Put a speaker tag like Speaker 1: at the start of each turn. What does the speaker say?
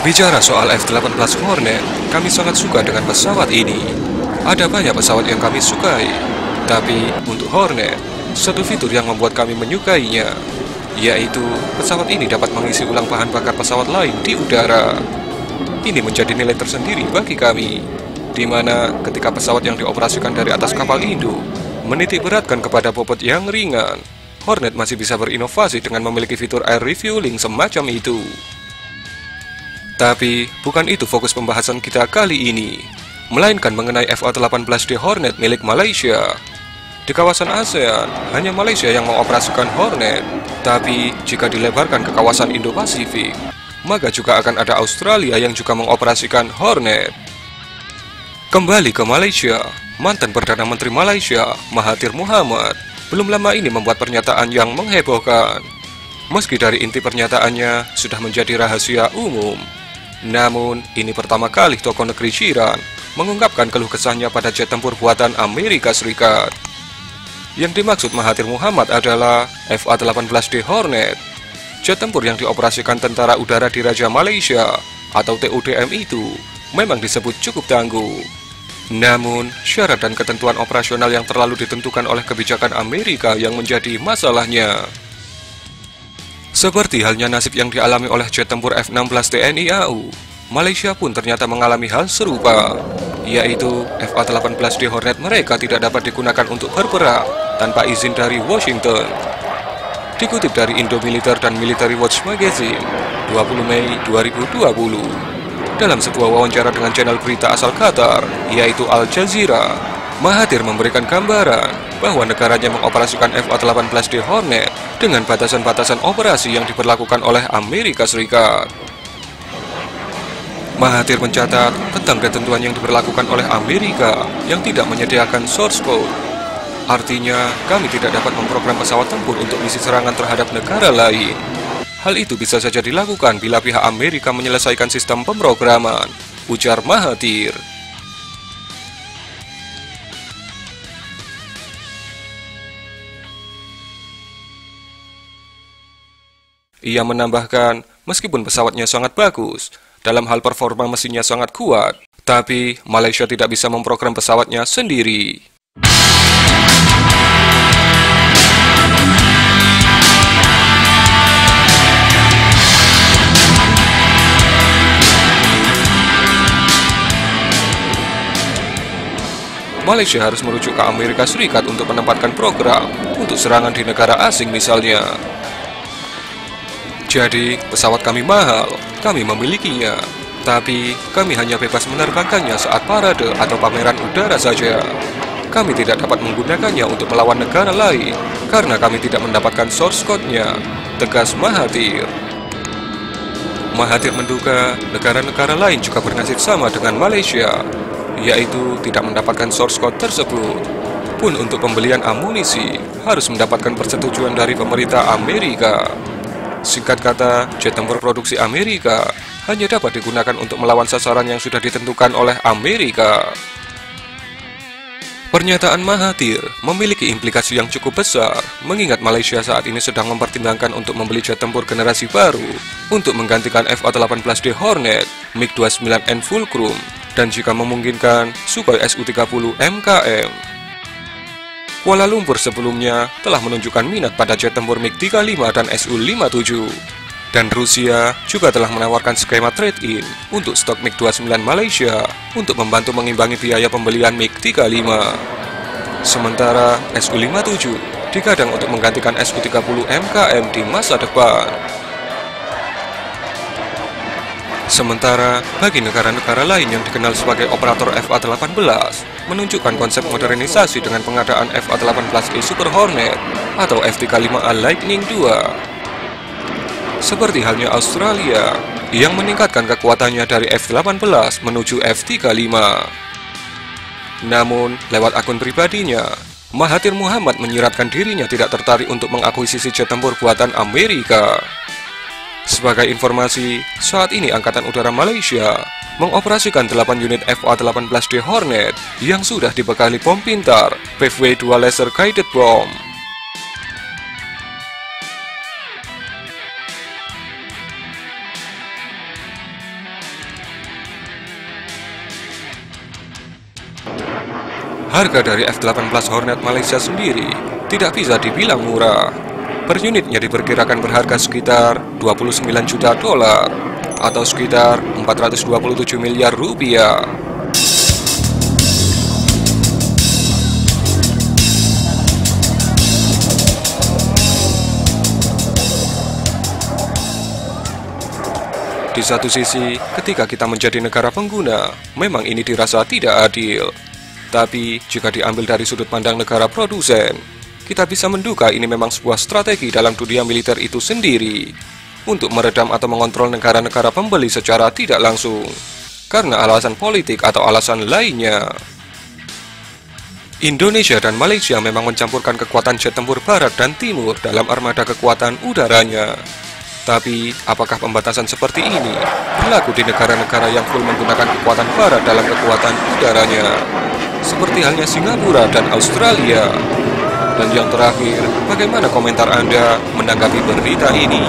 Speaker 1: Berbicara soal F-18 Hornet, kami sangat suka dengan pesawat ini. Ada banyak pesawat yang kami sukai, tapi untuk Hornet, satu fitur yang membuat kami menyukainya, yaitu pesawat ini dapat mengisi ulang bahan bakar pesawat lain di udara. Ini menjadi nilai tersendiri bagi kami, di mana ketika pesawat yang dioperasikan dari atas kapal induk menitik beratkan kepada bobot yang ringan, Hornet masih bisa berinovasi dengan memiliki fitur air refueling semacam itu. Tapi, bukan itu fokus pembahasan kita kali ini, melainkan mengenai FA-18D Hornet milik Malaysia. Di kawasan ASEAN, hanya Malaysia yang mengoperasikan Hornet, tapi jika dilebarkan ke kawasan Indo-Pasifik, maka juga akan ada Australia yang juga mengoperasikan Hornet. Kembali ke Malaysia, mantan Perdana Menteri Malaysia, Mahathir Mohamad, belum lama ini membuat pernyataan yang menghebohkan. Meski dari inti pernyataannya sudah menjadi rahasia umum, namun, ini pertama kali tokoh negeri jiran mengungkapkan keluh kesahnya pada jet tempur buatan Amerika Serikat. Yang dimaksud Mahathir Mohamad adalah FA-18D Hornet. Jet tempur yang dioperasikan Tentara Udara Diraja Malaysia atau TUDM itu memang disebut cukup tangguh. Namun, syarat dan ketentuan operasional yang terlalu ditentukan oleh kebijakan Amerika yang menjadi masalahnya. Seperti halnya nasib yang dialami oleh jet tempur F-16 TNI AU, Malaysia pun ternyata mengalami hal serupa, yaitu FA-18D Hornet mereka tidak dapat digunakan untuk berperang tanpa izin dari Washington. Dikutip dari Indo Militer dan Military Watch Magazine, 20 Mei 2020, dalam sebuah wawancara dengan channel berita asal Qatar, yaitu Al Jazeera, Mahathir memberikan gambaran bahwa negaranya mengoperasikan FA-18D Hornet dengan batasan-batasan operasi yang diberlakukan oleh Amerika Serikat. Mahathir mencatat tentang ketentuan yang diberlakukan oleh Amerika yang tidak menyediakan source code. Artinya, kami tidak dapat memprogram pesawat tempur untuk misi serangan terhadap negara lain. Hal itu bisa saja dilakukan bila pihak Amerika menyelesaikan sistem pemrograman, ujar Mahathir. Ia menambahkan, meskipun pesawatnya sangat bagus, dalam hal performa mesinnya sangat kuat, tapi Malaysia tidak bisa memprogram pesawatnya sendiri. Malaysia harus merujuk ke Amerika Serikat untuk menempatkan program untuk serangan di negara asing misalnya. Jadi, pesawat kami mahal, kami memilikinya, tapi kami hanya bebas menerbangkannya saat parade atau pameran udara saja. Kami tidak dapat menggunakannya untuk melawan negara lain, karena kami tidak mendapatkan source code-nya, tegas Mahathir. Mahathir menduga negara-negara lain juga bernasib sama dengan Malaysia, yaitu tidak mendapatkan source code tersebut. Pun untuk pembelian amunisi, harus mendapatkan persetujuan dari pemerintah Amerika. Singkat kata, jet tempur produksi Amerika hanya dapat digunakan untuk melawan sasaran yang sudah ditentukan oleh Amerika. Pernyataan Mahathir memiliki implikasi yang cukup besar, mengingat Malaysia saat ini sedang mempertimbangkan untuk membeli jet tempur generasi baru untuk menggantikan FA-18D Hornet, MiG-29N Fulcrum, dan jika memungkinkan, Sukhoi Su-30 MKM. Kuala Lumpur sebelumnya telah menunjukkan minat pada jet tempur MiG-35 dan Su-57. Dan Rusia juga telah menawarkan skema trade-in untuk stok MiG-29 Malaysia untuk membantu mengimbangi biaya pembelian MiG-35. Sementara Su-57 digadang untuk menggantikan Su-30 MKM di masa depan. Sementara, bagi negara-negara lain yang dikenal sebagai operator FA-18, menunjukkan konsep modernisasi dengan pengadaan FA-18E Super Hornet atau F-35A Lightning II. Seperti halnya Australia, yang meningkatkan kekuatannya dari F-18 menuju F-35. Namun, lewat akun pribadinya, Mahathir Mohamad menyiratkan dirinya tidak tertarik untuk mengakuisisi jet tempur buatan Amerika. Sebagai informasi, saat ini Angkatan Udara Malaysia mengoperasikan 8 unit FA-18D Hornet yang sudah dibekali bom pintar Paveway Dual Laser Guided Bomb. Harga dari F-18 Hornet Malaysia sendiri tidak bisa dibilang murah. Per unitnya diperkirakan berharga sekitar 29 juta dolar atau sekitar 427 miliar rupiah. Di satu sisi, ketika kita menjadi negara pengguna, memang ini dirasa tidak adil. Tapi, jika diambil dari sudut pandang negara produsen, kita bisa menduga ini memang sebuah strategi dalam dunia militer itu sendiri untuk meredam atau mengontrol negara-negara pembeli secara tidak langsung, karena alasan politik atau alasan lainnya. Indonesia dan Malaysia memang mencampurkan kekuatan jet tempur barat dan timur dalam armada kekuatan udaranya. Tapi, apakah pembatasan seperti ini berlaku di negara-negara yang full menggunakan kekuatan barat dalam kekuatan udaranya, seperti halnya Singapura dan Australia? Dan yang terakhir, bagaimana komentar Anda menanggapi berita ini?